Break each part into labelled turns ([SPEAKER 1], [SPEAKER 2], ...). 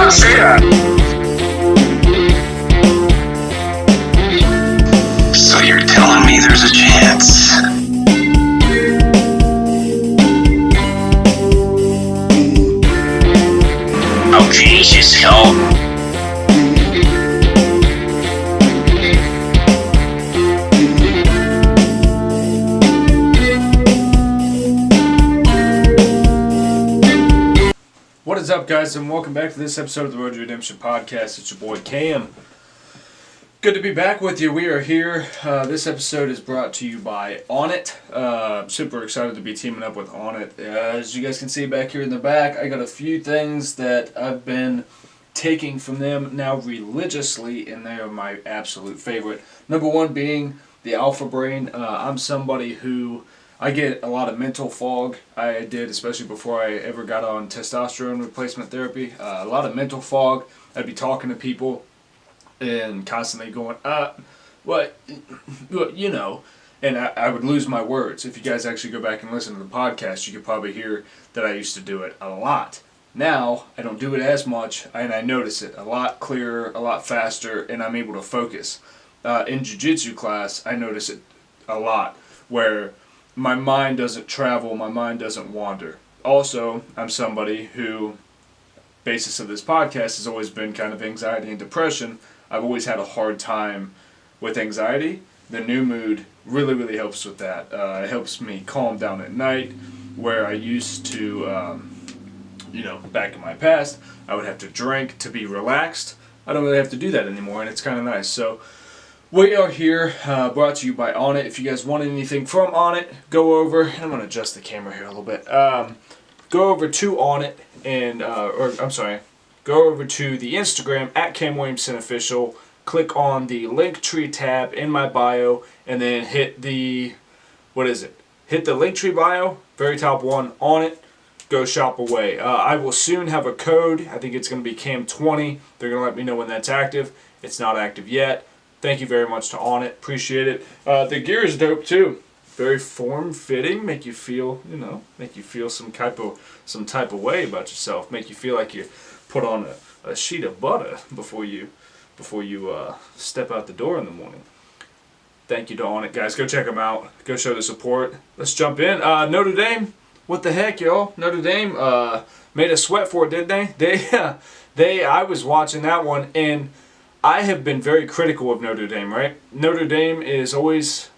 [SPEAKER 1] not say that. So you're telling me there's a chance? Oh, Jesus, help.
[SPEAKER 2] What is up, guys, and welcome back to this episode of the Road to Redemption podcast. It's your boy Cam. Good to be back with you. We are here. This episode is brought to you by Onnit. Super excited to be teaming up with Onnit. As you guys can see back here in the back, I got a few things that I've been taking from them now religiously, and they are my absolute favorite. Number one being the Alpha Brain. I'm somebody who I get a lot of mental fog. I did, especially before I ever got on testosterone replacement therapy. A lot of mental fog. I'd be talking to people and constantly going, what, you know, and I would lose my words. If you guys actually go back and listen to the podcast, you could probably hear that I used to do it a lot. Now, I don't do it as much, and I notice it a lot clearer, a lot faster, and I'm able to focus. In jiu-jitsu class, I notice it a lot, where my mind doesn't travel, my mind doesn't wander. Also, I'm somebody who, basis of this podcast, has always been kind of anxiety and depression. I've always had a hard time with anxiety. The new mood really, really helps with that. It helps me calm down at night, where I used to, back in my past, I would have to drink to be relaxed. I don't really have to do that anymore, and it's kind of nice. So we are here, brought to you by Onnit. If you guys want anything from Onnit, go over. I'm going to adjust the camera here a little bit. Go over to Onnit and, go over to the Instagram at Cam Williamson Official. Click on the Linktree tab in my bio, and then hit the, hit the Linktree bio, very top one, Onnit. Go shop away. I will soon have a code. I think it's going to be Cam20. They're going to let me know when that's active. It's not active yet. Thank you very much to Onnit. Appreciate it. The gear is dope too. Very form-fitting. Make you feel, some type of way about yourself. Make you feel like you put on a sheet of butter before you step out the door in the morning. Thank you to Onnit, guys. Go check them out. Go show the support. Let's jump in. Notre Dame. What the heck, y'all? Notre Dame made us sweat for it, didn't they? I was watching that one, and I have been very critical of Notre Dame, right? Notre Dame is always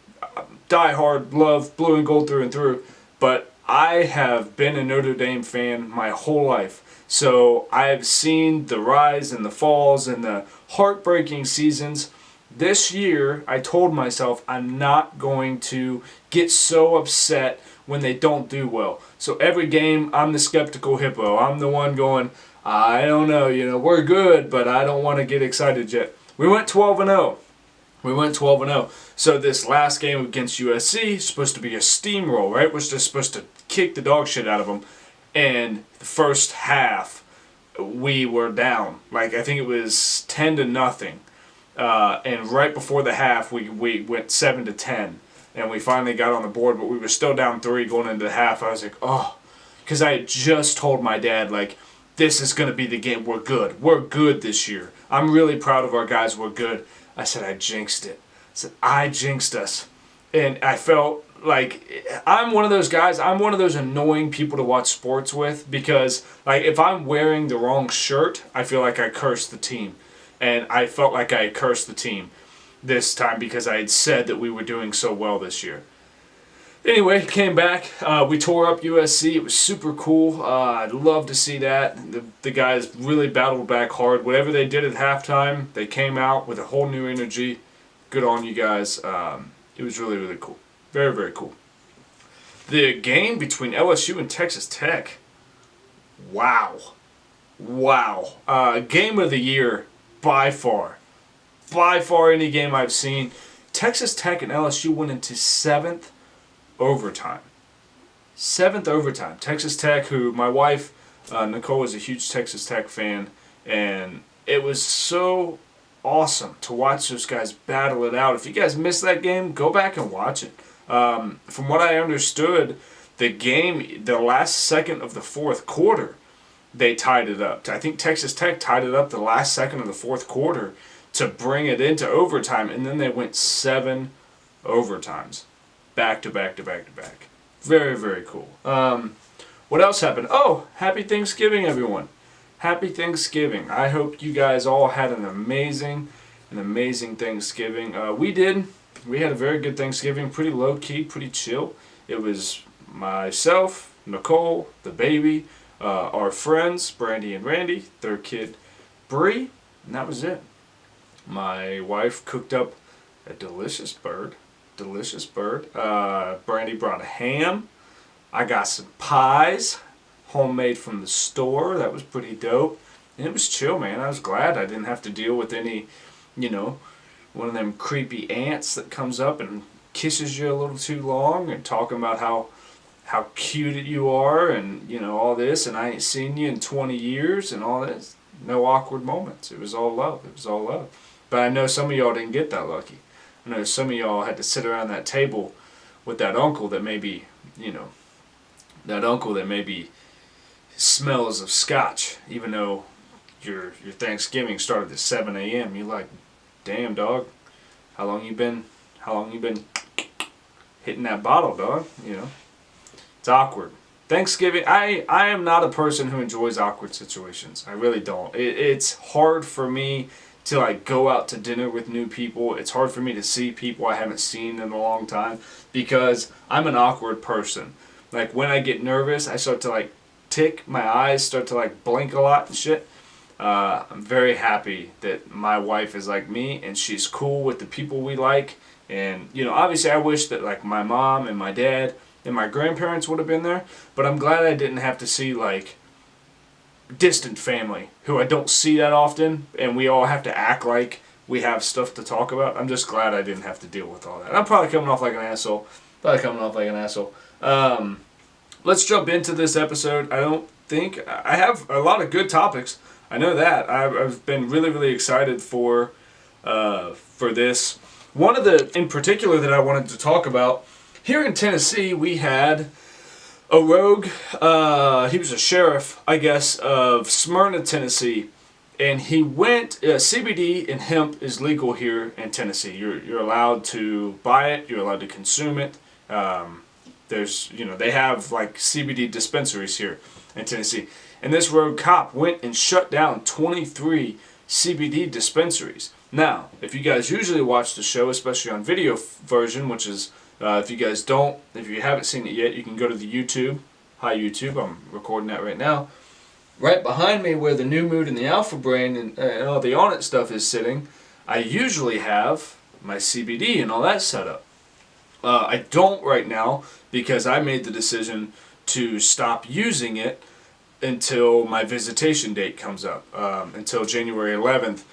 [SPEAKER 2] die-hard, love blue and gold through and through, but I have been a Notre Dame fan my whole life. So I've seen the rise and the falls and the heartbreaking seasons. This year, I told myself I'm not going to get so upset when they don't do well. So every game, I'm the skeptical hippo. I'm the one going, I don't know, we're good, but I don't want to get excited yet. We went 12-0. So this last game against USC is supposed to be a steamroll, right? We're just supposed to kick the dog shit out of them. And the first half, we were down. I think it was 10-0. And right before the half, we went 7-10. And we finally got on the board, but we were still down 3 going into the half. I was like, oh. Because I had just told my dad, this is going to be the game. We're good. We're good this year. I'm really proud of our guys. We're good. I said, I jinxed it. I jinxed us. And I felt like I'm one of those guys. I'm one of those annoying people to watch sports with, because if I'm wearing the wrong shirt, I feel like I cursed the team. And I felt like I cursed the team this time because I had said that we were doing so well this year. Anyway, came back. We tore up USC. It was super cool. I'd love to see that. The guys really battled back hard. Whatever they did at halftime, they came out with a whole new energy. Good on you guys. It was really, really cool. Very, very cool. The game between LSU and Texas Tech. Wow. Game of the year by far. By far any game I've seen. Texas Tech and LSU went into 7th overtime. 7th overtime. Texas Tech, who my wife, Nicole, is a huge Texas Tech fan, and it was so awesome to watch those guys battle it out. If you guys missed that game, go back and watch it. From what I understood, the game, the last second of the fourth quarter, they tied it up. I think Texas Tech tied it up the last second of the fourth quarter to bring it into overtime, and then they went 7 overtimes, back to back to back to back. Very, very cool. What else happened? Oh, happy Thanksgiving, everyone. Happy Thanksgiving. I hope you guys all had an amazing Thanksgiving. We did. We had a very good Thanksgiving, pretty low-key, pretty chill. It was myself, Nicole, the baby, our friends, Brandy and Randy, their kid, Bree, and that was it. My wife cooked up a delicious bird. Brandy brought a ham. I got some pies, homemade from the store. That was pretty dope. And it was chill, man. I was glad I didn't have to deal with any, one of them creepy ants that comes up and kisses you a little too long and talking about how cute you are and, all this, and I ain't seen you in 20 years and all this. No awkward moments. It was all love. But I know some of y'all didn't get that lucky. I know some of y'all had to sit around that table with that uncle that maybe, smells of scotch, even though your Thanksgiving started at 7 a.m. You're like, damn, dog, how long you been hitting that bottle, dog? It's awkward. Thanksgiving, I am not a person who enjoys awkward situations. I really don't. It's hard for me to go out to dinner with new people. It's hard for me to see people I haven't seen in a long time because I'm an awkward person. When I get nervous, I start to tick, my eyes start to blink a lot and shit. I'm very happy that my wife is like me and she's cool with the people we like. And, obviously I wish that my mom and my dad and my grandparents would have been there, but I'm glad I didn't have to see distant family who I don't see that often and we all have to act like we have stuff to talk about. I'm just glad I didn't have to deal with all that. I'm probably coming off like an asshole. Let's jump into this episode. I have a lot of good topics. I know that. I've been really, really excited for this. One of the, in particular, that I wanted to talk about, here in Tennessee, we had a rogue. He was a sheriff, I guess, of Smyrna, Tennessee, and he went. CBD and hemp is legal here in Tennessee. You're allowed to buy it. You're allowed to consume it. There's, they have CBD dispensaries here in Tennessee. And this rogue cop went and shut down 23 CBD dispensaries. Now, if you guys usually watch the show, especially on video version, which is, if you haven't seen it yet, you can go to the YouTube. Hi, YouTube. I'm recording that right now. Right behind me where the New Mood and the Alpha Brain and all the On It stuff is sitting, I usually have my CBD and all that set up. I don't right now because I made the decision to stop using it until my visitation date comes up, until January 11th.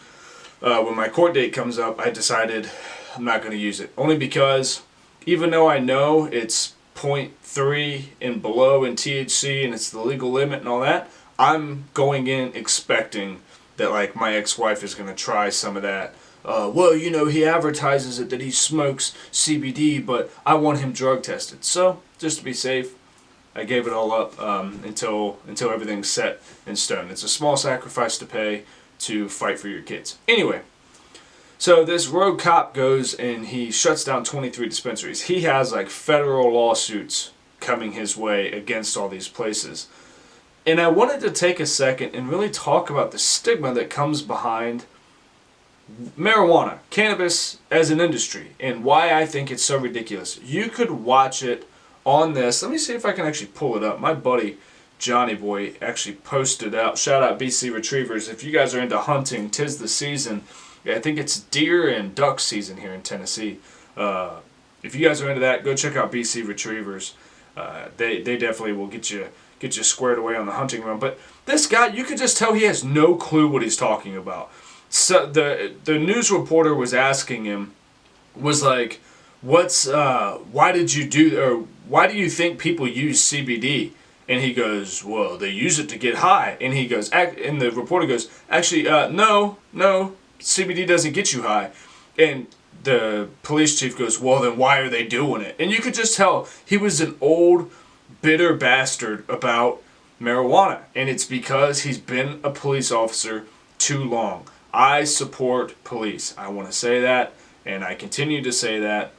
[SPEAKER 2] When my court date comes up, I decided I'm not going to use it. Only because even though I know it's 0.3 and below in THC and it's the legal limit and all that, I'm going in expecting that my ex-wife is going to try some of that. He advertises it that he smokes CBD, but I want him drug tested. So, just to be safe, I gave it all up until everything's set in stone. It's a small sacrifice to pay to fight for your kids. Anyway, so this rogue cop goes and he shuts down 23 dispensaries. He has federal lawsuits coming his way against all these places. And I wanted to take a second and really talk about the stigma that comes behind marijuana, cannabis as an industry, and why I think it's so ridiculous. You could watch it on this. Let me see if I can actually pull it up. My buddy Johnny Boy actually posted out. Shout out BC Retrievers. If you guys are into hunting, 'tis the season. I think it's deer and duck season here in Tennessee. If you guys are into that, go check out BC Retrievers. They definitely will get you squared away on the hunting run. But this guy, you could just tell he has no clue what he's talking about. So the news reporter was asking him, why did you do, or why do you think people use CBD? And he goes, well, they use it to get high. And he goes, and the reporter goes, actually, no, CBD doesn't get you high. And the police chief goes, well, then why are they doing it? And you could just tell he was an old, bitter bastard about marijuana. And it's because he's been a police officer too long. I support police. I want to say that, and I continue to say that.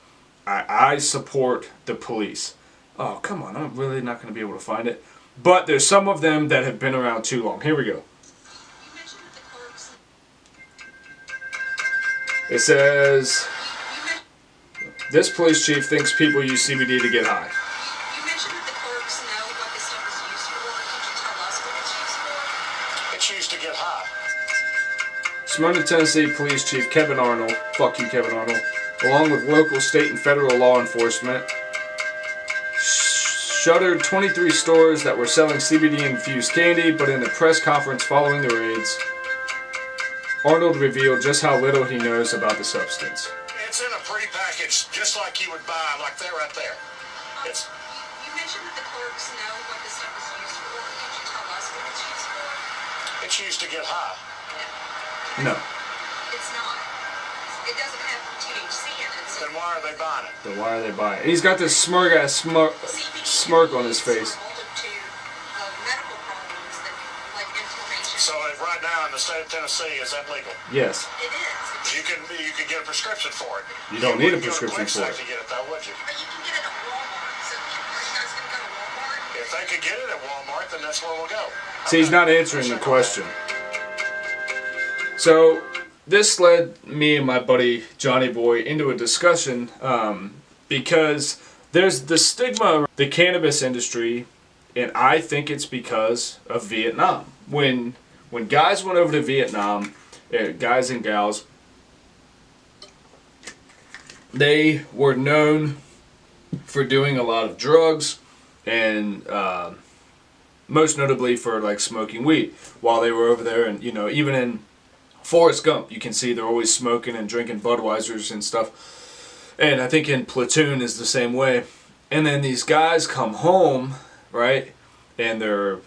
[SPEAKER 2] I support the police. Oh, come on. I'm really not going to be able to find it. But there's some of them that have been around too long. Here we go. It says, this police chief thinks people use CBD to get high.
[SPEAKER 3] You mentioned that the clerks know what this stuff is used for. Could you tell us what it's used for?
[SPEAKER 4] It's used to get high.
[SPEAKER 2] Smyrna, Tennessee Police Chief Kevin Arnold, fuck you Kevin Arnold, along with local, state, and federal law enforcement, shuttered 23 stores that were selling CBD-infused candy, but in a press conference following the raids, Arnold revealed just how little he knows about the substance.
[SPEAKER 4] It's in a pre-packaged, just like you would buy, like that right there. It's.
[SPEAKER 3] You mentioned that the clerks know what this stuff is used for. Could you tell us what it's used for?
[SPEAKER 4] It's used to get high.
[SPEAKER 2] No.
[SPEAKER 3] It's not. It doesn't have THC in it. So
[SPEAKER 4] Then why are they buying it?
[SPEAKER 2] Then why are they buying it? And he's got this smirk on his face.
[SPEAKER 3] medical problems that, like inflammation.
[SPEAKER 4] So right now in the state of Tennessee, is that legal?
[SPEAKER 2] Yes.
[SPEAKER 3] It is.
[SPEAKER 4] You can get a prescription for it.
[SPEAKER 2] You don't need a
[SPEAKER 4] wouldn't go to
[SPEAKER 2] prescription for
[SPEAKER 4] Quick Stack
[SPEAKER 2] it.
[SPEAKER 4] to get it though, would you?
[SPEAKER 3] But you can get it at Walmart. So are you guys going to go to Walmart?
[SPEAKER 4] If they could get it at Walmart, then that's where we'll go.
[SPEAKER 2] See, he's not answering the question. So, this led me and my buddy Johnny Boy into a discussion because there's the stigma around the cannabis industry, and I think it's because of Vietnam. When guys went over to Vietnam, guys and gals, they were known for doing a lot of drugs and most notably for like smoking weed while they were over there. And you know, even in Forrest Gump, you can see they're always smoking and drinking Budweisers and stuff. And I think in Platoon is the same way. And then these guys come home, right? And they're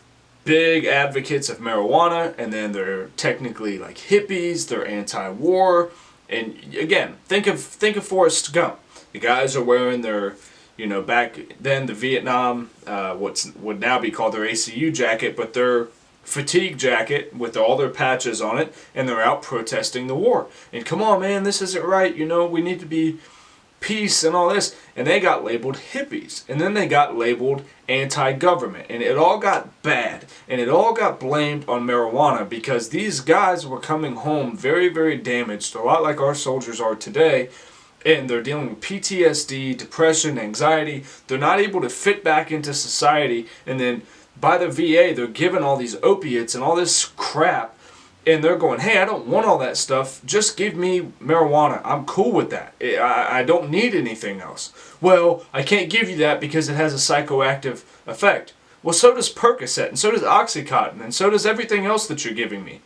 [SPEAKER 2] big advocates of marijuana, and then they're technically like hippies, they're anti-war. And again, think of Forrest Gump. The guys are wearing their, you know, back then the Vietnam, what would now be called their ACU jacket, but their fatigue jacket with all their patches on it, and they're out protesting the war. And come on, man, this isn't right. You know, we need to be peace and all this. And they got labeled hippies, and then they got labeled anti-government, and it all got bad, and it all got blamed on marijuana because these guys were coming home very, very damaged, a lot like our soldiers are today. And they're dealing with PTSD, depression, anxiety. They're not able to fit back into society. And then by the VA, they're given all these opiates and all this crap. And they're going, hey, I don't want all that stuff. Just give me marijuana. I'm cool with that. I don't need anything else. Well, I can't give you that because it has a psychoactive effect. Well, so does Percocet, and so does Oxycontin, and so does everything else that you're giving me.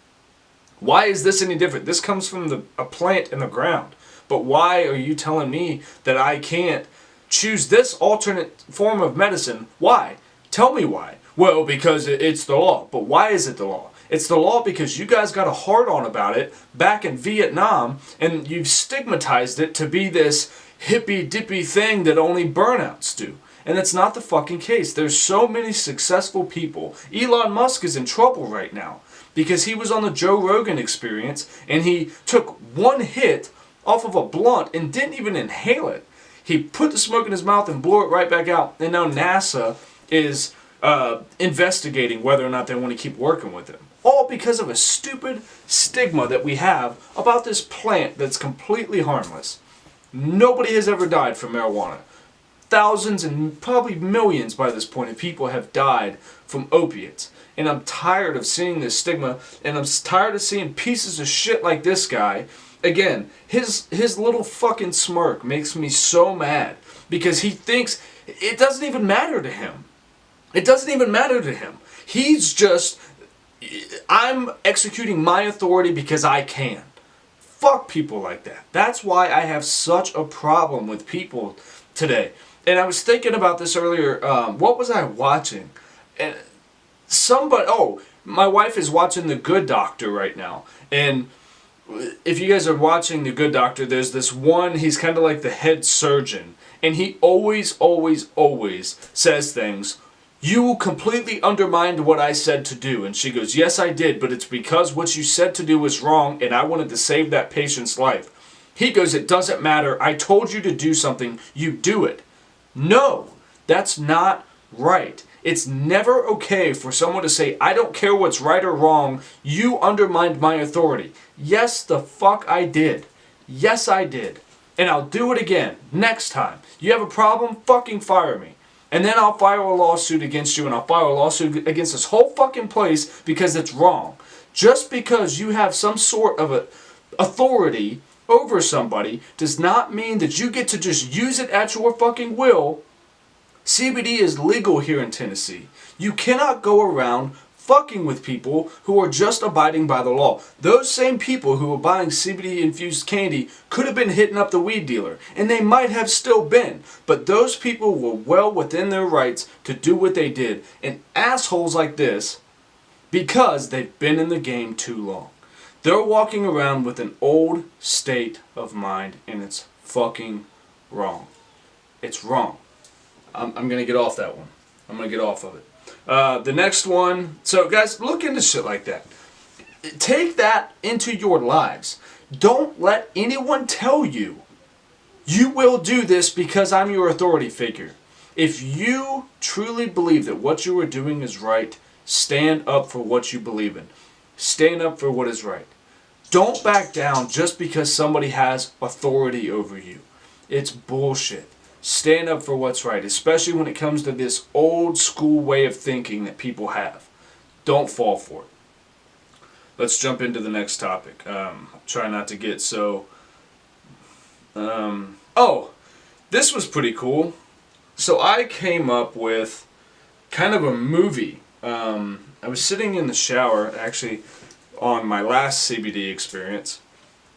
[SPEAKER 2] Why is this any different? This comes from a plant in the ground. But why are you telling me that I can't choose this alternate form of medicine? Why? Tell me why. Well, because it's the law. But why is it the law? It's the law because you guys got a hard-on about it back in Vietnam, and you've stigmatized it to be this hippy-dippy thing that only burnouts do. And that's not the fucking case. There's so many successful people. Elon Musk is in trouble right now because he was on the Joe Rogan Experience, and he took one hit off of a blunt and didn't even inhale it. He put the smoke in his mouth and blew it right back out. And now NASA is investigating whether or not they want to keep working with him. All because of a stupid stigma that we have about this plant that's completely harmless. Nobody has ever died from marijuana. Thousands and probably millions by this point of people have died from opiates. And I'm tired of seeing this stigma, and I'm tired of seeing pieces of shit like this guy. Again, his little fucking smirk makes me so mad because he thinks it doesn't even matter to him. It doesn't even matter to him. He's just, I'm executing my authority because I can. Fuck people like that. That's why I have such a problem with people today. And I was thinking about this earlier. What was I watching? And my wife is watching The Good Doctor right now. And if you guys are watching The Good Doctor, there's this one, he's kind of like the head surgeon. And he always, always, always says things, You completely undermined what I said to do. And she goes, yes, I did, but it's because what you said to do was wrong, and I wanted to save that patient's life. He goes, it doesn't matter. I told you to do something. You do it. No, that's not right. It's never okay for someone to say, I don't care what's right or wrong. You undermined my authority. Yes, the fuck I did. Yes, I did. And I'll do it again next time. You have a problem? Fucking fire me. And then I'll file a lawsuit against you, and I'll file a lawsuit against this whole fucking place because it's wrong. Just because you have some sort of a authority over somebody does not mean that you get to just use it at your fucking will. CBD is legal here in Tennessee. You cannot go around fucking with people who are just abiding by the law. Those same people who were buying CBD infused candy could have been hitting up the weed dealer, and they might have still been, but those people were well within their rights to do what they did. And assholes like this, because they've been in the game too long, they're walking around with an old state of mind, and it's fucking wrong. It's wrong. I'm going to get off that one. I'm going to get off of it. The next one, so guys, look into shit like that. Take that into your lives. Don't let anyone tell you, you will do this because I'm your authority figure. If you truly believe that what you are doing is right, stand up for what you believe in. Stand up for what is right. Don't back down just because somebody has authority over you. It's bullshit. Stand up for what's right, especially when it comes to this old school way of thinking that people have. Don't fall for it. Let's jump into the next topic. Try not to get so... Oh, this was pretty cool. So I came up with kind of a movie. I was sitting in the shower, actually, on my last CBD experience.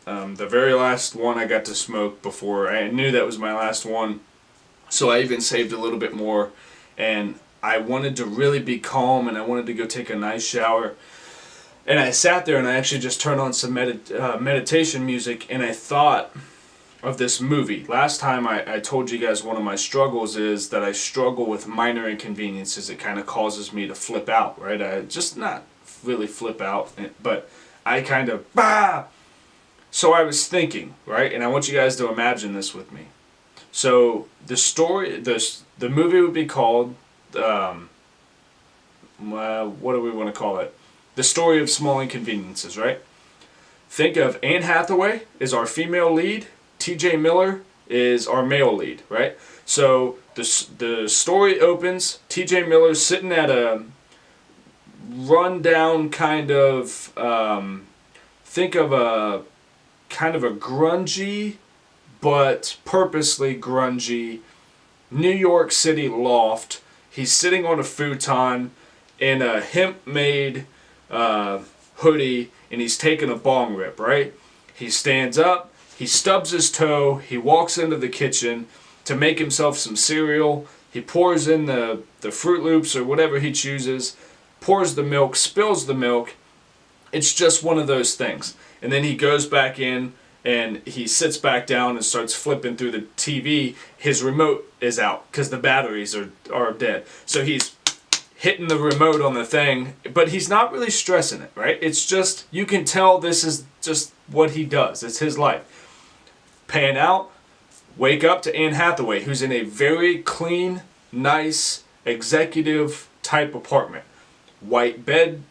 [SPEAKER 2] The very last one I got to smoke before. I knew that was my last one. So I even saved a little bit more, and I wanted to really be calm, and I wanted to go take a nice shower. And I sat there, and I actually just turned on some meditation music, and I thought of this movie. Last time I told you guys one of my struggles is that I struggle with minor inconveniences. It kind of causes me to flip out, right? I just not really flip out, but I kind of, bah! So I was thinking, right? And I want you guys to imagine this with me. So the story, the movie would be called, what do we want to call it? The Story of Small Inconveniences, right? Think of Anne Hathaway is our female lead, T.J. Miller is our male lead, right? So the story opens, T.J. Miller's sitting at a rundown kind of, think of a kind of a grungy, but purposely grungy New York City loft. He's sitting on a futon in a hemp-made hoodie, and he's taking a bong rip, right? He stands up, he stubs his toe, he walks into the kitchen to make himself some cereal. He pours in the Fruit Loops or whatever he chooses, pours the milk, spills the milk. It's just one of those things. And then he goes back in, and he sits back down and starts flipping through the TV. His remote is out because the batteries are dead. So he's hitting the remote on the thing, but he's not really stressing it, right? It's just, you can tell this is just what he does. It's his life. Pan out, wake up to Anne Hathaway, who's in a very clean, nice, executive type apartment. White bed,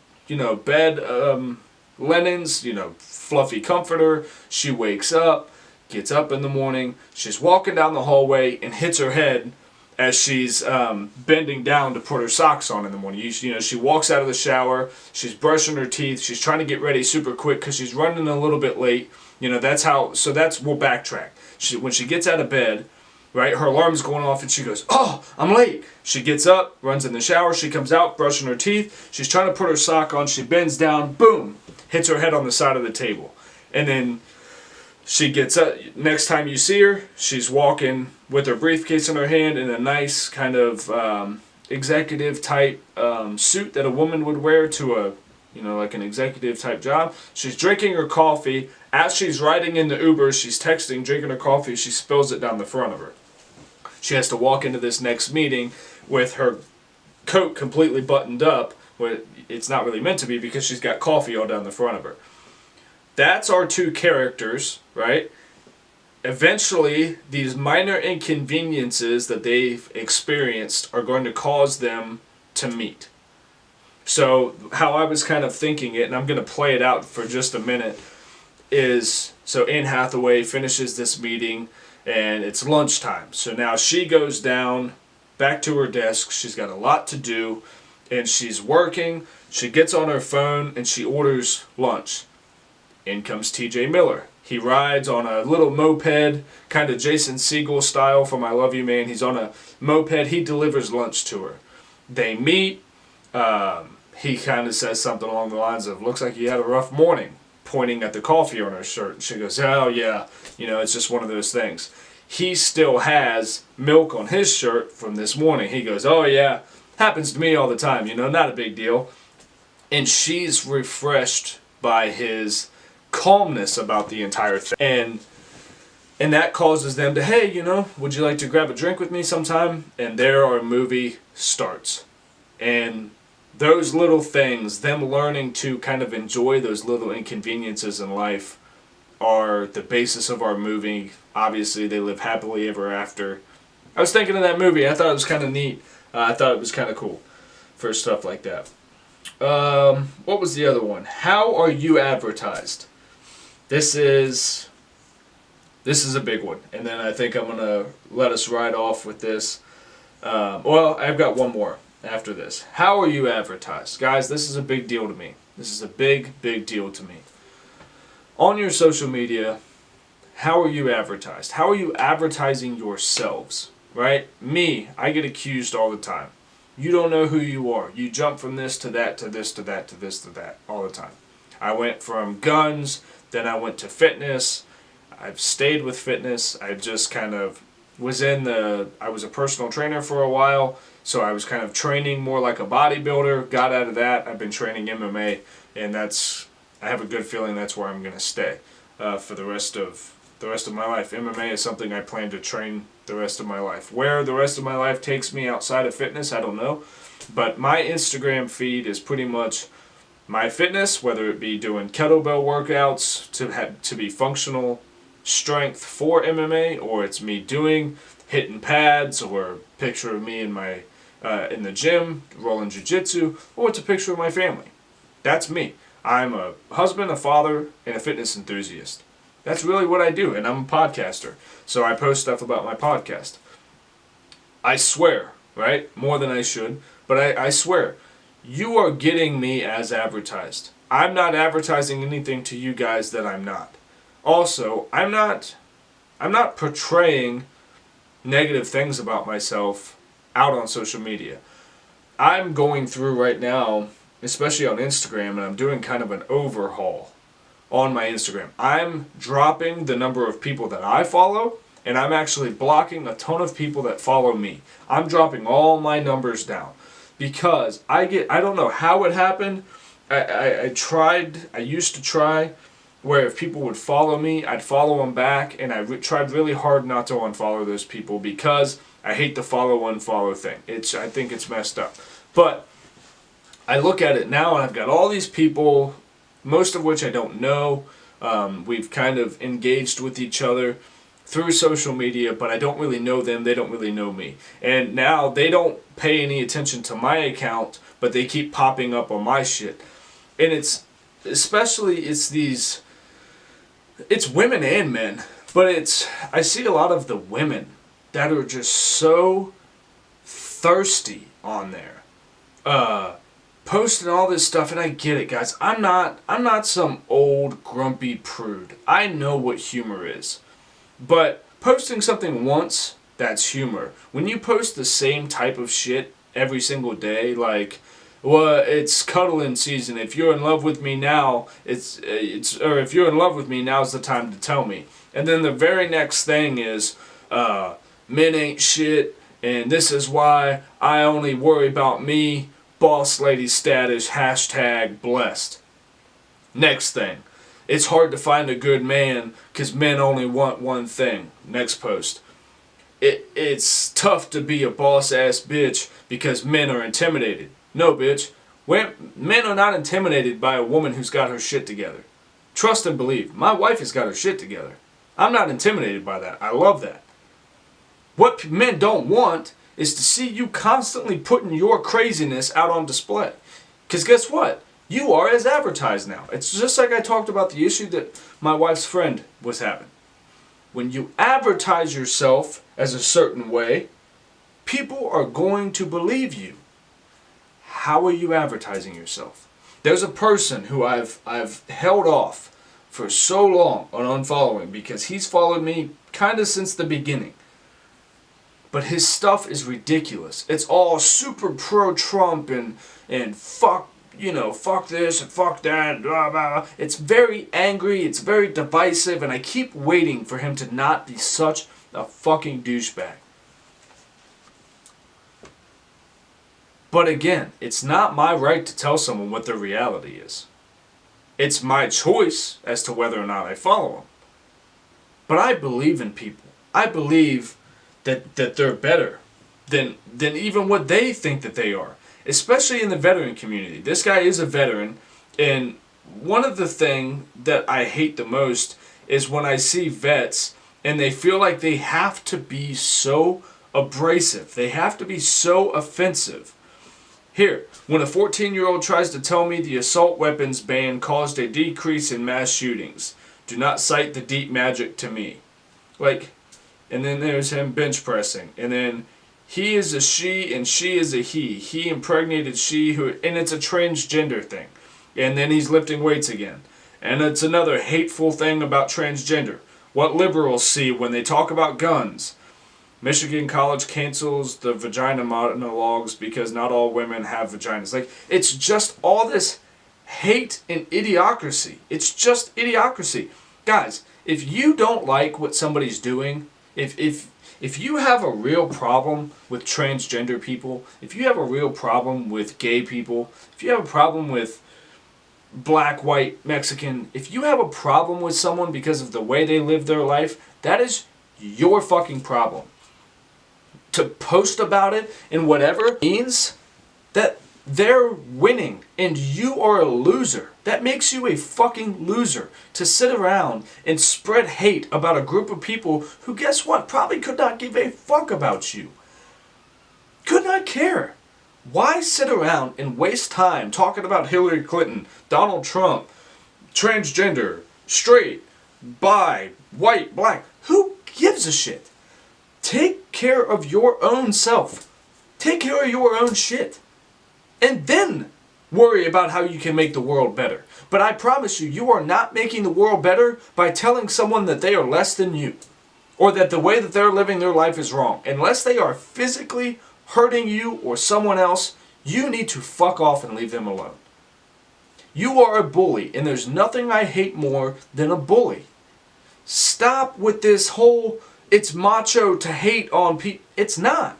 [SPEAKER 2] linens, fluffy comforter. She wakes up, gets up in the morning, she's walking down the hallway and hits her head as she's bending down to put her socks on in the morning. She walks out of the shower, she's brushing her teeth, she's trying to get ready super quick because she's running a little bit late. We'll backtrack. When she gets out of bed, right, her alarm's going off and she goes, oh, I'm late. She gets up, runs in the shower, she comes out, brushing her teeth, she's trying to put her sock on, she bends down, boom, hits her head on the side of the table. And then she gets up, next time you see her, she's walking with her briefcase in her hand in a nice kind of executive type suit that a woman would wear to a, like an executive type job. She's drinking her coffee. As she's riding in the Uber, she's texting, drinking her coffee, she spills it down the front of her. She has to walk into this next meeting with her coat completely buttoned up, where it's not really meant to be because she's got coffee all down the front of her. That's our two characters, right? Eventually, these minor inconveniences that they've experienced are going to cause them to meet. So how I was kind of thinking it, and I'm going to play it out for just a minute, is so Anne Hathaway finishes this meeting and it's lunchtime. So now she goes down back to her desk. She's got a lot to do and she's working. She gets on her phone and she orders lunch. In comes TJ Miller. He rides on a little moped, kind of Jason Segel style from I Love You Man. He's on a moped. He delivers lunch to her. They meet. He kind of says something along the lines of, looks like you had a rough morning, pointing at the coffee on her shirt. And she goes, oh yeah, it's just one of those things. He still has milk on his shirt from this morning. He goes, oh yeah, happens to me all the time, not a big deal. And she's refreshed by his calmness about the entire thing. And that causes them to, hey, would you like to grab a drink with me sometime? And there our movie starts. And those little things, them learning to kind of enjoy those little inconveniences in life, are the basis of our movie. Obviously, they live happily ever after. I was thinking of that movie. I thought it was kind of neat. I thought it was kind of cool for stuff like that. What was the other one? How are you advertised? This is a big one. And then I think I'm going to let us ride off with this. Well, I've got one more after this. How are you advertised? Guys, this is a big deal to me. This is a big, big deal to me. On your social media, how are you advertised? How are you advertising yourselves? Right? Me, I get accused all the time. You don't know who you are. You jump from this to that to this to that to this to that all the time. I went from guns, then I went to fitness. I've stayed with fitness. I just kind of I was a personal trainer for a while, so I was kind of training more like a bodybuilder. Got out of that. I've been training MMA, and I have a good feeling that's where I'm going to stay for the rest of my life. MMA is something I plan to train the rest of my life. Where the rest of my life takes me outside of fitness, I don't know. But my Instagram feed is pretty much my fitness, whether it be doing kettlebell workouts to be functional strength for MMA, or it's me hitting pads, or a picture of me in the gym rolling jiu-jitsu, or it's a picture of my family. That's me. I'm a husband, a father, and a fitness enthusiast. That's really what I do, and I'm a podcaster. So I post stuff about my podcast. I swear, right? More than I should, but I swear, you are getting me as advertised. I'm not advertising anything to you guys that I'm not. Also, I'm not portraying negative things about myself out on social media. I'm going through right now, especially on Instagram, and I'm doing kind of an overhaul on my Instagram. I'm dropping the number of people that I follow, and I'm actually blocking a ton of people that follow me. I'm dropping all my numbers down because I don't know how it happened. I used to try where if people would follow me, I'd follow them back, and I tried really hard not to unfollow those people because I hate the follow-unfollow thing. I think it's messed up. But I look at it now, and I've got all these people, most of which I don't know. We've kind of engaged with each other through social media, but I don't really know them. They don't really know me. And now they don't pay any attention to my account, but they keep popping up on my shit. And it's women and men, but I see a lot of the women that are just so thirsty on there, posting all this stuff. And I get it, guys. I'm not some old grumpy prude. I know what humor is, but posting something once, that's humor. When you post the same type of shit every single day, like, well, it's cuddling season. If you're in love with me now, or if you're in love with me, now's the time to tell me. And then the very next thing is, men ain't shit, and this is why I only worry about me, boss lady status, #blessed. Next thing, it's hard to find a good man because men only want one thing. Next post. it's tough to be a boss-ass bitch because men are intimidated. No, bitch. Men are not intimidated by a woman who's got her shit together. Trust and believe. My wife has got her shit together. I'm not intimidated by that. I love that. What men don't want is to see you constantly putting your craziness out on display. Because guess what? You are as advertised now. It's just like I talked about the issue that my wife's friend was having. When you advertise yourself as a certain way, people are going to believe you. How are you advertising yourself? There's a person who I've held off for so long on unfollowing because he's followed me kind of since the beginning. But his stuff is ridiculous. It's all super pro-Trump and fuck, fuck this and fuck that, blah, blah. It's very angry, it's very divisive, and I keep waiting for him to not be such a fucking douchebag. But again, it's not my right to tell someone what their reality is. It's my choice as to whether or not I follow them. But I believe in people. I believe that they're better than even what they think that they are. Especially in the veteran community. This guy is a veteran, and one of the things that I hate the most is when I see vets and they feel like they have to be so abrasive. They have to be so offensive. Here, when a 14-year-old tries to tell me the assault weapons ban caused a decrease in mass shootings, do not cite the deep magic to me. And then there's him bench pressing, and then he is a she and she is a he. He impregnated she, and it's a transgender thing. And then he's lifting weights again. And it's another hateful thing about transgender. What liberals see when they talk about guns. Michigan College cancels the vagina monologues because not all women have vaginas. It's just all this hate and idiocracy. It's just idiocracy. Guys, if you don't like what somebody's doing, if you have a real problem with transgender people, if you have a real problem with gay people, if you have a problem with black, white, Mexican, if you have a problem with someone because of the way they live their life, that is your fucking problem. To post about it in whatever means that they're winning and you are a loser. That makes you a fucking loser to sit around and spread hate about a group of people who, guess what, probably could not give a fuck about you. Could not care. Why sit around and waste time talking about Hillary Clinton, Donald Trump, transgender, straight, bi, white, black? Who gives a shit? Take care of your own self. Take care of your own shit. And then worry about how you can make the world better. But I promise you, you are not making the world better by telling someone that they are less than you. Or that the way that they're living their life is wrong. Unless they are physically hurting you or someone else, you need to fuck off and leave them alone. You are a bully, and there's nothing I hate more than a bully. Stop with this whole, it's macho to hate on people. It's not.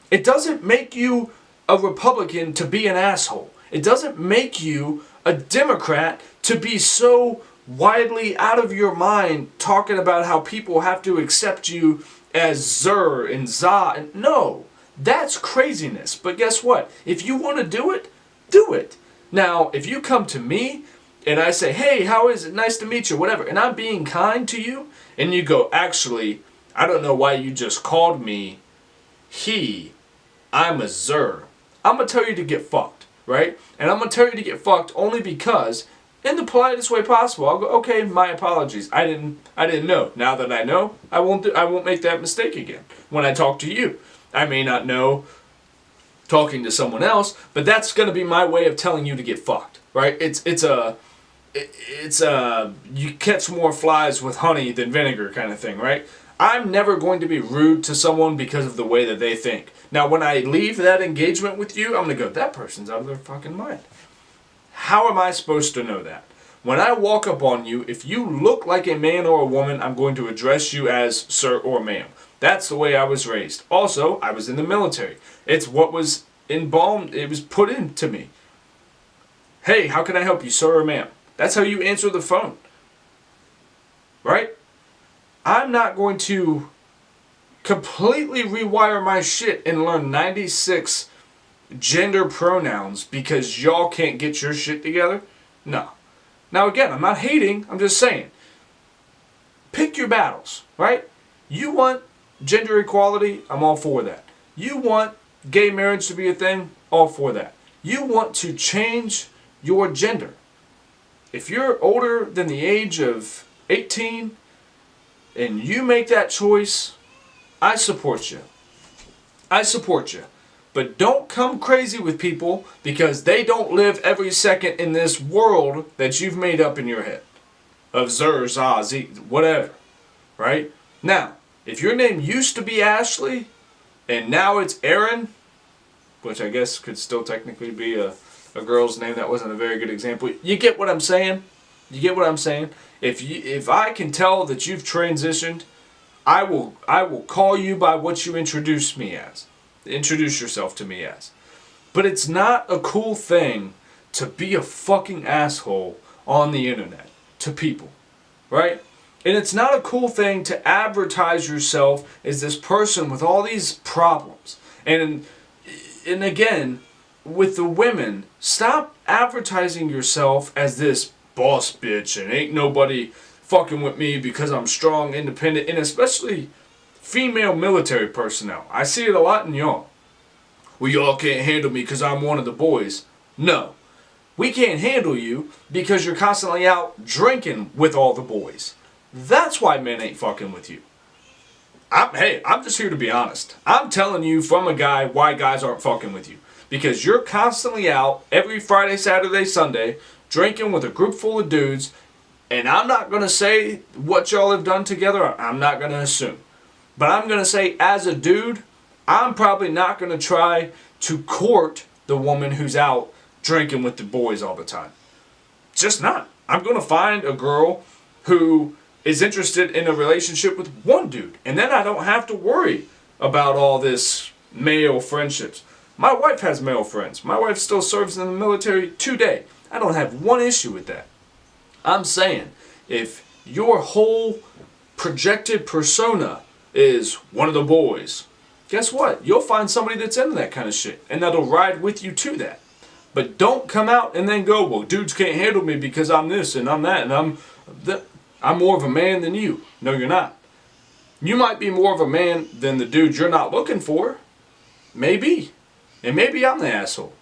[SPEAKER 2] It doesn't make you a Republican to be an asshole. It doesn't make you a Democrat to be so widely out of your mind talking about how people have to accept you as Zer and Za. And no, that's craziness. But guess what? If you want to do it, do it. Now, if you come to me and I say, hey, how is it? Nice to meet you, whatever, and I'm being kind to you, and you go, actually, I don't know why you just called me he. I'm a Zer. I'm going to tell you to get fucked, right? And I'm going to tell you to get fucked only because, in the politest way possible, I'll go, okay, my apologies. I didn't know. Now that I know, I won't make that mistake again when I talk to you. I may not know talking to someone else, but that's going to be my way of telling you to get fucked, right? It's you catch more flies with honey than vinegar kind of thing, right? I'm never going to be rude to someone because of the way that they think. Now, when I leave that engagement with you, I'm going to go, that person's out of their fucking mind. How am I supposed to know that? When I walk up on you, if you look like a man or a woman, I'm going to address you as sir or ma'am. That's the way I was raised. Also, I was in the military. It's what was embalmed, it was put into me. Hey, how can I help you, sir or ma'am? That's how you answer the phone. Right? I'm not going to completely rewire my shit and learn 96 gender pronouns because y'all can't get your shit together? No. Now again, I'm not hating, I'm just saying. Pick your battles, right? You want gender equality, I'm all for that. You want gay marriage to be a thing, all for that. You want to change your gender. If you're older than the age of 18 and you make that choice, I support you. I support you. But don't come crazy with people because they don't live every second in this world that you've made up in your head. Of Zer, Zah, Z, whatever. Right? Now, if your name used to be Ashley and now it's Aaron, which I guess could still technically be a girl's name, that wasn't a very good example. You get what I'm saying? You get what I'm saying? If I can tell that you've transitioned, I will call you by what you introduce me as. Introduce yourself to me as. But it's not a cool thing to be a fucking asshole on the internet to people, right? And it's not a cool thing to advertise yourself as this person with all these problems. And again, with the women, stop advertising yourself as this boss bitch and ain't nobody fucking with me because I'm strong, independent, and especially female military personnel. I see it a lot in y'all. Well, y'all can't handle me because I'm one of the boys. No. We can't handle you because you're constantly out drinking with all the boys. That's why men ain't fucking with you. I'm just here to be honest. I'm telling you from a guy why guys aren't fucking with you. Because you're constantly out every Friday, Saturday, Sunday, drinking with a group full of dudes. And I'm not going to say what y'all have done together. I'm not going to assume. But I'm going to say, as a dude, I'm probably not going to try to court the woman who's out drinking with the boys all the time. Just not. I'm going to find a girl who is interested in a relationship with one dude. And then I don't have to worry about all this male friendships. My wife has male friends. My wife still serves in the military today. I don't have one issue with that. I'm saying, if your whole projected persona is one of the boys, guess what? You'll find somebody that's into that kind of shit, and that'll ride with you to that. But don't come out and then go, well, dudes can't handle me because I'm this and I'm that, and I'm more of a man than you. No, you're not. You might be more of a man than the dude you're not looking for. Maybe. And maybe I'm the asshole.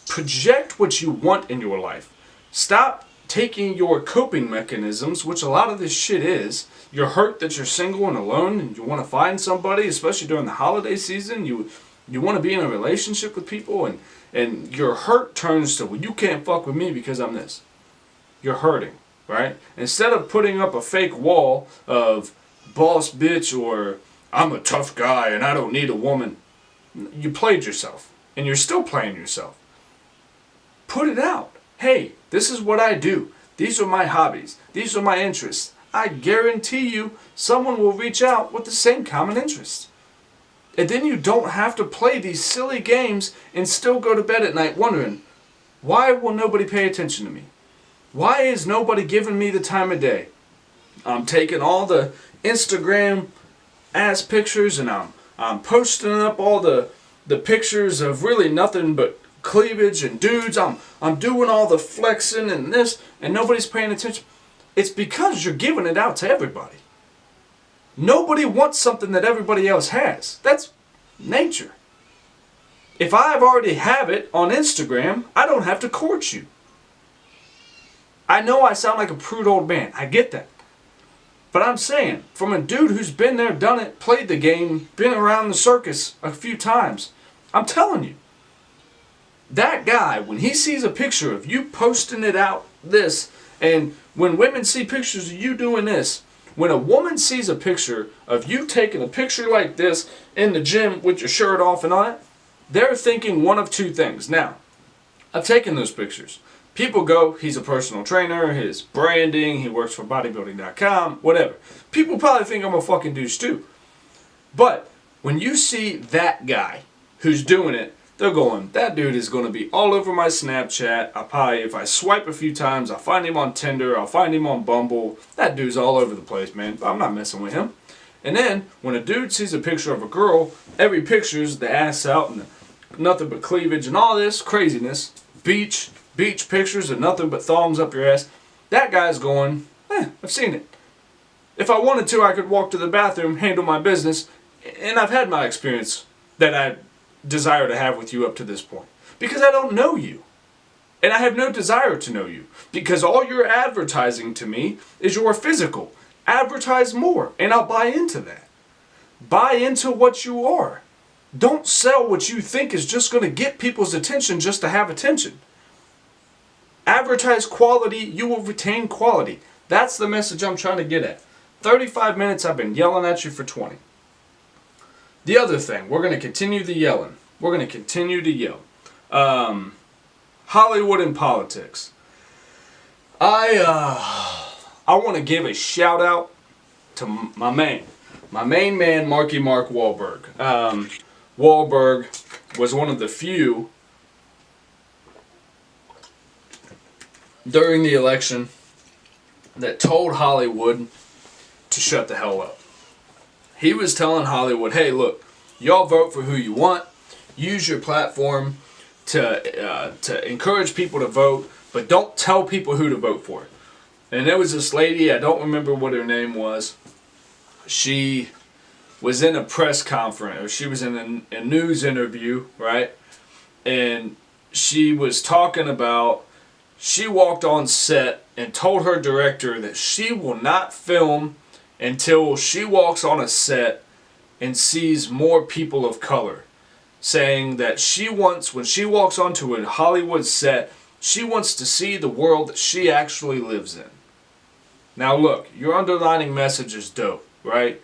[SPEAKER 2] Project what you want in your life. Stop taking your coping mechanisms, which a lot of this shit is. You're hurt that you're single and alone and you want to find somebody, especially during the holiday season. You want to be in a relationship with people and your hurt turns to, well, you can't fuck with me because I'm this. You're hurting, right? Instead of putting up a fake wall of boss bitch or I'm a tough guy and I don't need a woman, you played yourself and you're still playing yourself. Put it out. Hey, this is what I do. These are my hobbies. These are my interests. I guarantee you someone will reach out with the same common interests. And then you don't have to play these silly games and still go to bed at night wondering, why will nobody pay attention to me? Why is nobody giving me the time of day? I'm taking all the Instagram ass pictures and I'm posting up all the pictures of really nothing but cleavage and dudes. I'm doing all the flexing and this and nobody's paying attention. It's because you're giving it out to everybody. Nobody wants something that everybody else has. That's nature. If I've already have it on Instagram, I don't have to court you. I know I sound like a prude old man. I get that. But I'm saying, from a dude who's been there, done it, played the game, been around the circus a few times, I'm telling you, that guy, when he sees a picture of you posting it out this, and when women see pictures of you doing this, when a woman sees a picture of you taking a picture like this in the gym with your shirt off and on it, they're thinking one of two things. Now, I've taken those pictures. People go, he's a personal trainer, his branding, he works for bodybuilding.com, whatever. People probably think I'm a fucking douche too. But when you see that guy who's doing it, they're going, that dude is going to be all over my Snapchat. I'll probably, if I swipe a few times, I'll find him on Tinder, I'll find him on Bumble. That dude's all over the place, man. I'm not messing with him. And then, when a dude sees a picture of a girl, every picture's the ass out and nothing but cleavage and all this craziness. Beach pictures and nothing but thongs up your ass. That guy's going, I've seen it. If I wanted to, I could walk to the bathroom, handle my business, and I've had my experience that I desire to have with you up to this point. Because I don't know you. And I have no desire to know you. Because all you're advertising to me is your physical. Advertise more, and I'll buy into that. Buy into what you are. Don't sell what you think is just going to get people's attention just to have attention. Advertise quality, you will retain quality. That's the message I'm trying to get at. 35 minutes, I've been yelling at you for 20. The other thing, we're going to continue the yelling. We're going to continue to yell. Hollywood and politics. I want to give a shout out to my main man, Marky Mark Wahlberg. Wahlberg was one of the few during the election that told Hollywood to shut the hell up. He was telling Hollywood, hey, look, y'all vote for who you want. Use your platform to encourage people to vote, but don't tell people who to vote for. And there was this lady, I don't remember what her name was. She was in a press conference, or she was in a news interview, right? And she was talking about, she walked on set and told her director that she will not film until she walks on a set and sees more people of color. Saying that she wants, when she walks onto a Hollywood set, she wants to see the world that she actually lives in. Now look, your underlining message is dope, right?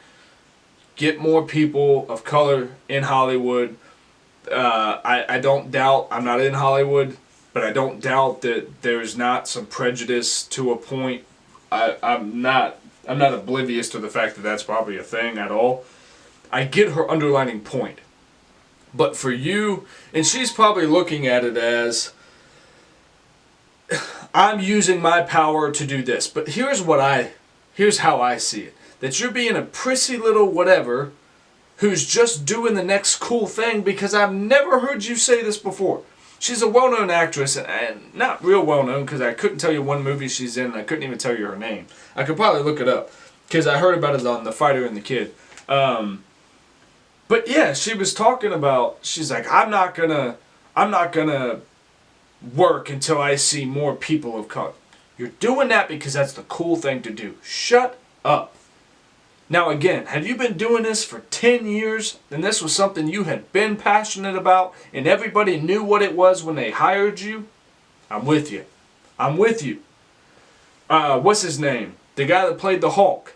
[SPEAKER 2] Get more people of color in Hollywood. I don't doubt, I'm not in Hollywood, but I don't doubt that there's not some prejudice to a point. I'm not oblivious to the fact that that's probably a thing at all. I get her underlining point. But for you, and she's probably looking at it as, I'm using my power to do this. But here's how I see it. That you're being a prissy little whatever who's just doing the next cool thing, because I've never heard you say this before. She's a well-known actress, and not real well-known, because I couldn't tell you one movie she's in, and I couldn't even tell you her name. I could probably look it up, because I heard about it on The Fighter and the Kid. But yeah, she was talking about, she's like, I'm not gonna work until I see more people of color. You're doing that because that's the cool thing to do. Shut up. Now again, had you been doing this for 10 years, and this was something you had been passionate about, and everybody knew what it was when they hired you, I'm with you. I'm with you. What's his name? The guy that played the Hulk.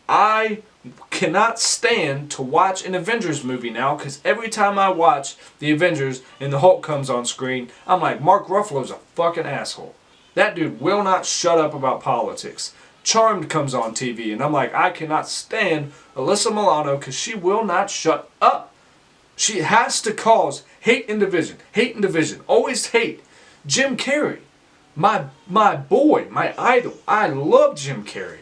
[SPEAKER 2] I cannot stand to watch an Avengers movie now, because every time I watch the Avengers and the Hulk comes on screen, I'm like, Mark Ruffalo's a fucking asshole. That dude will not shut up about politics. Charmed comes on TV, and I'm like, I cannot stand Alyssa Milano because she will not shut up. She has to cause hate and division. Hate and division. Always hate. Jim Carrey. My boy, my idol. I love Jim Carrey.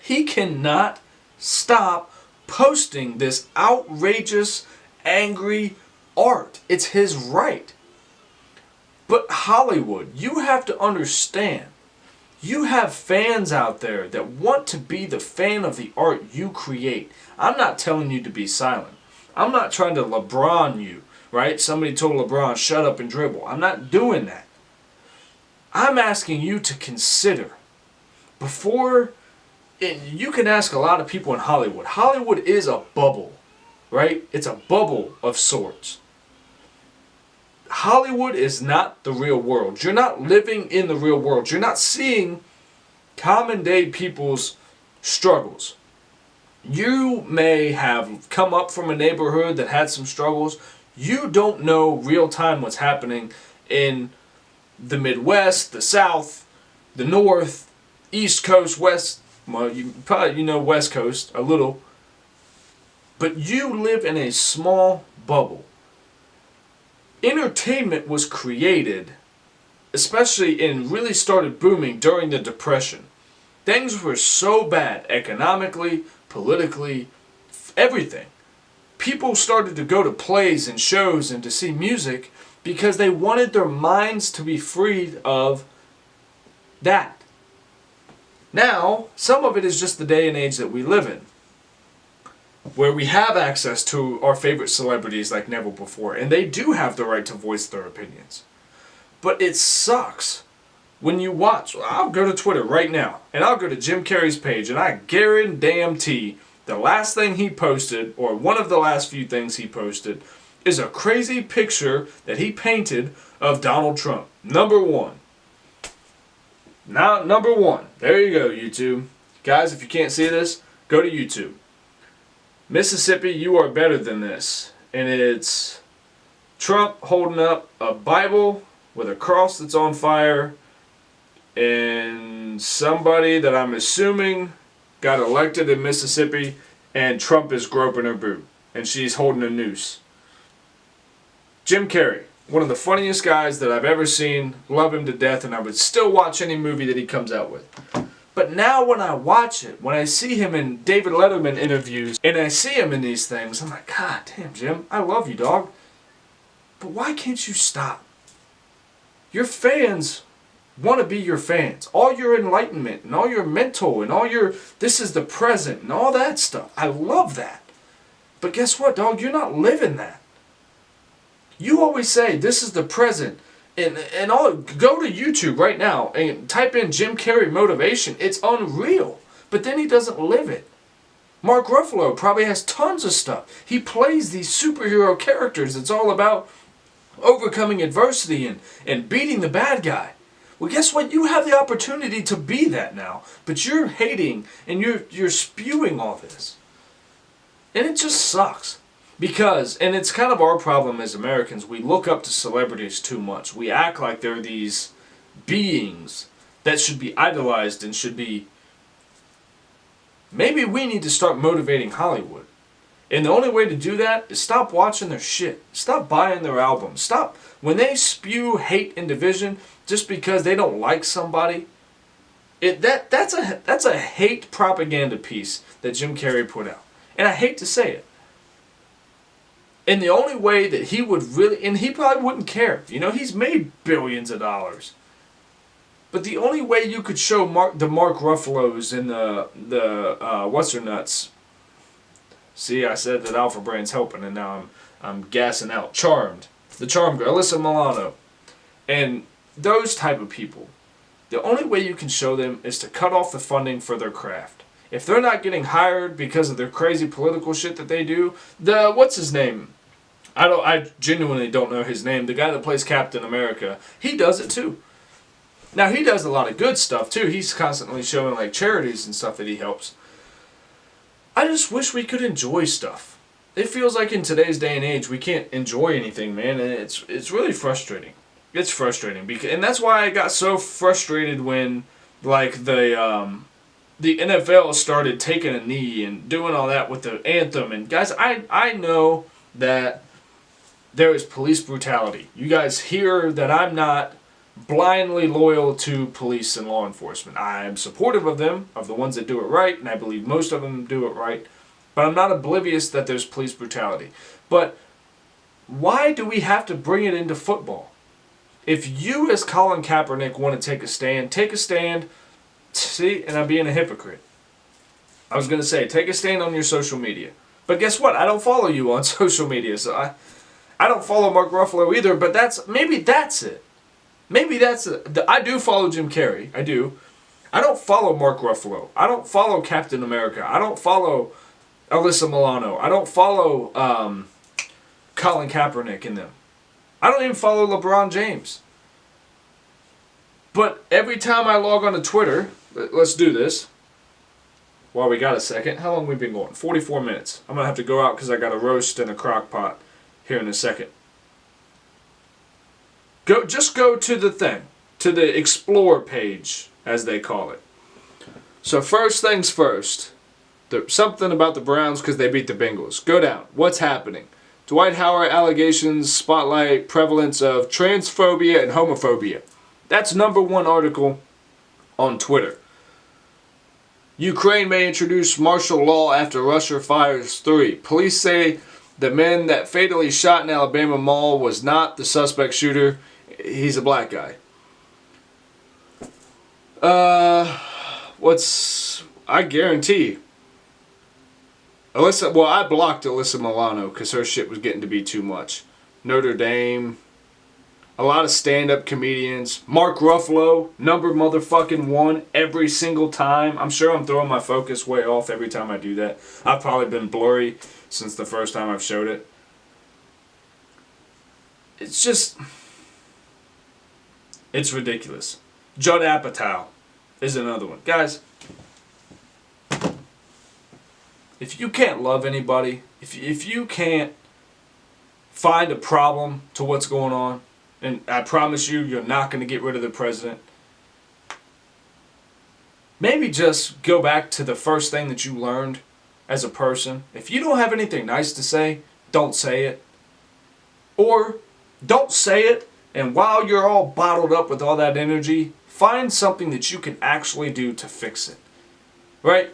[SPEAKER 2] He cannot stop posting this outrageous, angry art. It's his right. But Hollywood, you have to understand, you have fans out there that want to be the fan of the art you create. I'm not telling you to be silent. I'm not trying to LeBron you, right? Somebody told LeBron, shut up and dribble. I'm not doing that. I'm asking you to consider, before, and you can ask a lot of people in Hollywood. Hollywood is a bubble, right? It's a bubble of sorts. Hollywood is not the real world. You're not living in the real world. You're not seeing common day people's struggles. You may have come up from a neighborhood that had some struggles. You don't know real time what's happening in the Midwest, the South, the North, East Coast, West. Well, you know West Coast a little. But you live in a small bubble. Entertainment was created, especially and really started booming during the Depression. Things were so bad economically, politically, everything. People started to go to plays and shows and to see music because they wanted their minds to be freed of that. Now, some of it is just the day and age that we live in, where we have access to our favorite celebrities like never before, and they do have the right to voice their opinions. But it sucks when you watch. I'll go to Twitter right now, and I'll go to Jim Carrey's page, and I guarantee the last thing he posted, or one of the last few things he posted, is a crazy picture that he painted of Donald Trump. Number one. Now, number one. There you go, YouTube. Guys, if you can't see this, go to YouTube. Mississippi, you are better than this. And it's Trump holding up a Bible with a cross that's on fire, and somebody that I'm assuming got elected in Mississippi, and Trump is groping her boob, and she's holding a noose. Jim Carrey, one of the funniest guys that I've ever seen. Love him to death, and I would still watch any movie that he comes out with. But now when I watch it, when I see him in David Letterman interviews, and I see him in these things, I'm like, God damn, Jim, I love you, dog. But why can't you stop? Your fans want to be your fans. All your enlightenment and all your mental and all your this is the present and all that stuff. I love that. But guess what, dog? You're not living that. You always say this is the present. And all, go to YouTube right now and type in Jim Carrey motivation. It's unreal. But then he doesn't live it. Mark Ruffalo probably has tons of stuff. He plays these superhero characters. It's all about overcoming adversity and beating the bad guy. Well, guess what? You have the opportunity to be that now. But you're hating and you're spewing all this. And it just sucks. Because, and it's kind of our problem as Americans, we look up to celebrities too much. We act like they're these beings that should be idolized and should be... Maybe we need to start motivating Hollywood. And the only way to do that is stop watching their shit. Stop buying their albums. Stop. When they spew hate and division just because they don't like somebody, that's a hate propaganda piece that Jim Carrey put out. And I hate to say it. And the only way that he would really, and he probably wouldn't care. You know, he's made billions of dollars. But the only way you could show the Mark Ruffalos and the what's-her-nuts. See, I said that Alpha Brain's helping, and now I'm gassing out. Charmed. The Charmed girl, Alyssa Milano. And those type of people. The only way you can show them is to cut off the funding for their craft. If they're not getting hired because of their crazy political shit that they do, what's his name? I genuinely don't know his name. The guy that plays Captain America, he does it too. Now he does a lot of good stuff too. He's constantly showing like charities and stuff that he helps. I just wish we could enjoy stuff. It feels like in today's day and age we can't enjoy anything, man, and it's really frustrating. It's frustrating and that's why I got so frustrated when like the NFL started taking a knee and doing all that with the anthem. And guys, I know that there is police brutality. You guys hear that I'm not blindly loyal to police and law enforcement. I am supportive of them, of the ones that do it right, and I believe most of them do it right. But I'm not oblivious that there's police brutality. But why do we have to bring it into football? If you as Colin Kaepernick want to take a stand, take a stand. See, and I'm being a hypocrite. I was going to say, take a stand on your social media. But guess what? I don't follow you on social media, so I don't follow Mark Ruffalo either, but maybe that's it. Maybe that's it. I do follow Jim Carrey. I do. I don't follow Mark Ruffalo. I don't follow Captain America. I don't follow Alyssa Milano. I don't follow Colin Kaepernick in them. I don't even follow LeBron James. But every time I log on to Twitter, let's do this. While we got a second. How long have we been going? 44 minutes. I'm going to have to go out because I got a roast in a crock pot here in a second. Just go to the thing. To the Explore page, as they call it. So first things first. Something about the Browns because they beat the Bengals. Go down. What's happening? Dwight Howard allegations spotlight prevalence of transphobia and homophobia. That's #1 article on Twitter. Ukraine may introduce martial law after Russia fires 3. Police say the man that fatally shot in Alabama mall was not the suspect shooter. He's a black guy. I guarantee I blocked Alyssa Milano because her shit was getting to be too much. Notre Dame, a lot of stand-up comedians. Mark Ruffalo, number motherfucking 1 every single time. I'm sure I'm throwing my focus way off every time I do that. I've probably been blurry since the first time I've showed it. It's ridiculous. Judd Apatow is another one. Guys, if you can't love anybody, if you can't find a problem to what's going on, and I promise you, you're not going to get rid of the president, maybe just go back to the first thing that you learned as a person. If you don't have anything nice to say, don't say it. Or don't say it, and while you're all bottled up with all that energy, find something that you can actually do to fix it. Right?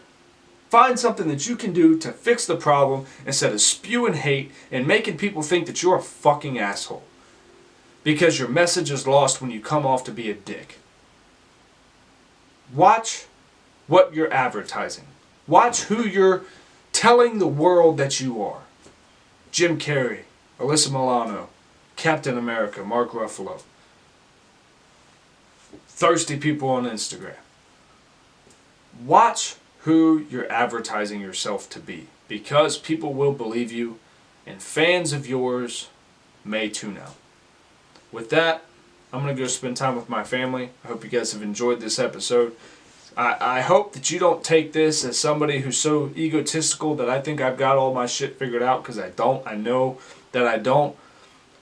[SPEAKER 2] Find something that you can do to fix the problem instead of spewing hate and making people think that you're a fucking asshole. Because your message is lost when you come off to be a dick. Watch what you're advertising. Watch who you're telling the world that you are. Jim Carrey, Alyssa Milano, Captain America, Mark Ruffalo. Thirsty people on Instagram. Watch who you're advertising yourself to be, because people will believe you, and fans of yours may tune out. With that, I'm going to go spend time with my family. I hope you guys have enjoyed this episode. I hope that you don't take this as somebody who's so egotistical that I think I've got all my shit figured out, because I don't. I know that I don't.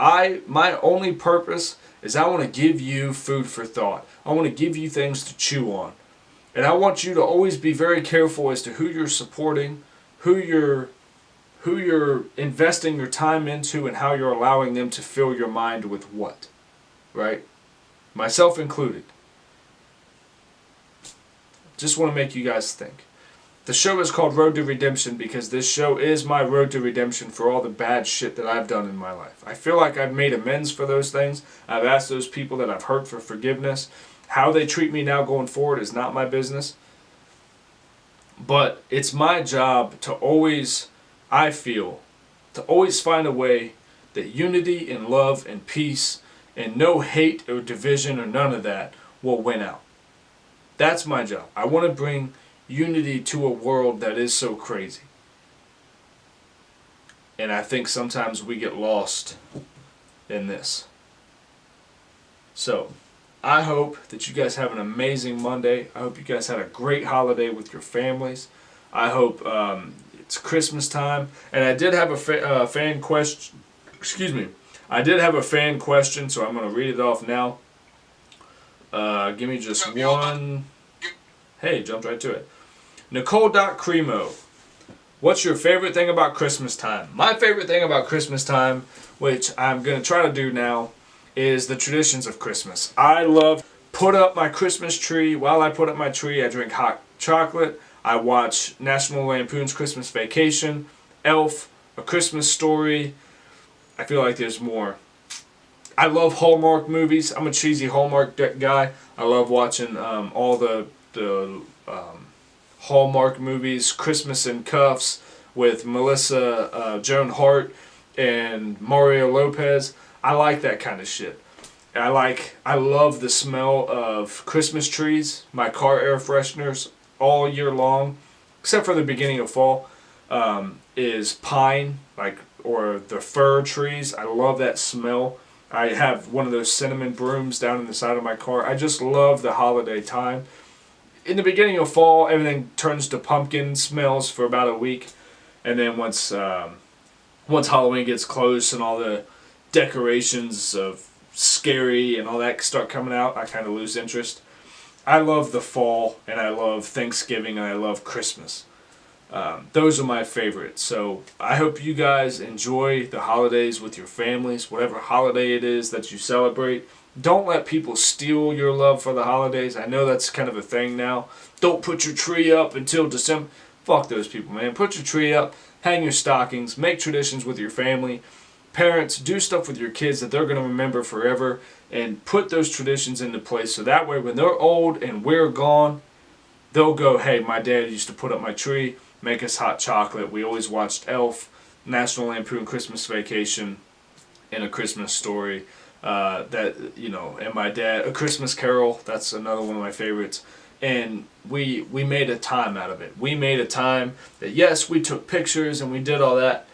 [SPEAKER 2] My only purpose is I want to give you food for thought. I want to give you things to chew on. And I want you to always be very careful as to who you're supporting, who you're investing your time into, and how you're allowing them to fill your mind with what. Right? Myself included. Just want to make you guys think. The show is called Road to Redemption because this show is my road to redemption for all the bad shit that I've done in my life. I feel like I've made amends for those things. I've asked those people that I've hurt for forgiveness. How they treat me now going forward is not my business. But it's my job to always, I feel, to always find a way that unity and love and peace and no hate or division or none of that will win out. That's my job. I want to bring unity to a world that is so crazy. And I think sometimes we get lost in this. So, I hope that you guys have an amazing Monday. I hope you guys had a great holiday with your families. I hope it's Christmas time. And I did have a fan question. Excuse me. I did have a fan question, so I'm going to read it off now. Give me just one. Hey, jumped right to it. Nicole.Cremo. What's your favorite thing about Christmas time? My favorite thing about Christmas time, which I'm going to try to do now, is the traditions of Christmas. I love put up my Christmas tree. While I put up my tree, I drink hot chocolate. I watch National Lampoon's Christmas Vacation, Elf, A Christmas Story. I feel like there's more. I love Hallmark movies. I'm a cheesy Hallmark guy. I love watching all the Hallmark movies. Christmas in Cuffs with Melissa Joan Hart and Mario Lopez. I like that kind of shit. I love the smell of Christmas trees. My car air fresheners all year long, except for the beginning of fall, is pine, or the fir trees. I love that smell. I have one of those cinnamon brooms down in the side of my car. I just love the holiday time. In the beginning of fall, everything turns to pumpkin smells for about a week, and then once Halloween gets close and all the decorations of scary and all that start coming out, I kind of lose interest. I love the fall, and I love Thanksgiving, and I love Christmas. Those are my favorites. So I hope you guys enjoy the holidays with your families, whatever holiday it is that you celebrate. Don't let people steal your love for the holidays. I know that's kind of a thing now. Don't put your tree up until December. Fuck those people, man. Put your tree up, hang your stockings, make traditions with your family. Parents, do stuff with your kids that they're going to remember forever, and put those traditions into place so that way when they're old and we're gone, they'll go, hey, my dad used to put up my tree, make us hot chocolate. We always watched Elf, National Lampoon Christmas Vacation, and A Christmas Story. And my dad, A Christmas Carol, that's another one of my favorites. And we made a time out of it. We made a time that, yes, we took pictures and we did all that,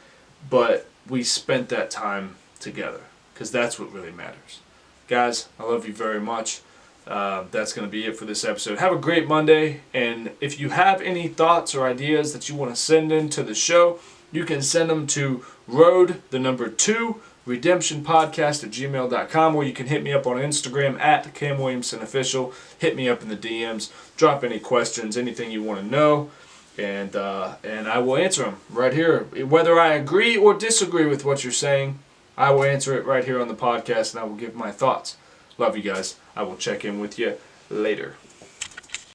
[SPEAKER 2] but we spent that time together, because that's what really matters. Guys, I love you very much. That's going to be it for this episode. Have a great Monday, and if you have any thoughts or ideas that you want to send into the show, you can send them to road2redemptionpodcast@gmail.com, or you can hit me up on Instagram at Cam Williamson Official. Hit me up in the DMs. Drop any questions, anything you want to know, and I will answer them right here. Whether I agree or disagree with what you're saying, I will answer it right here on the podcast, and I will give my thoughts. Love you guys. I will check in with you later.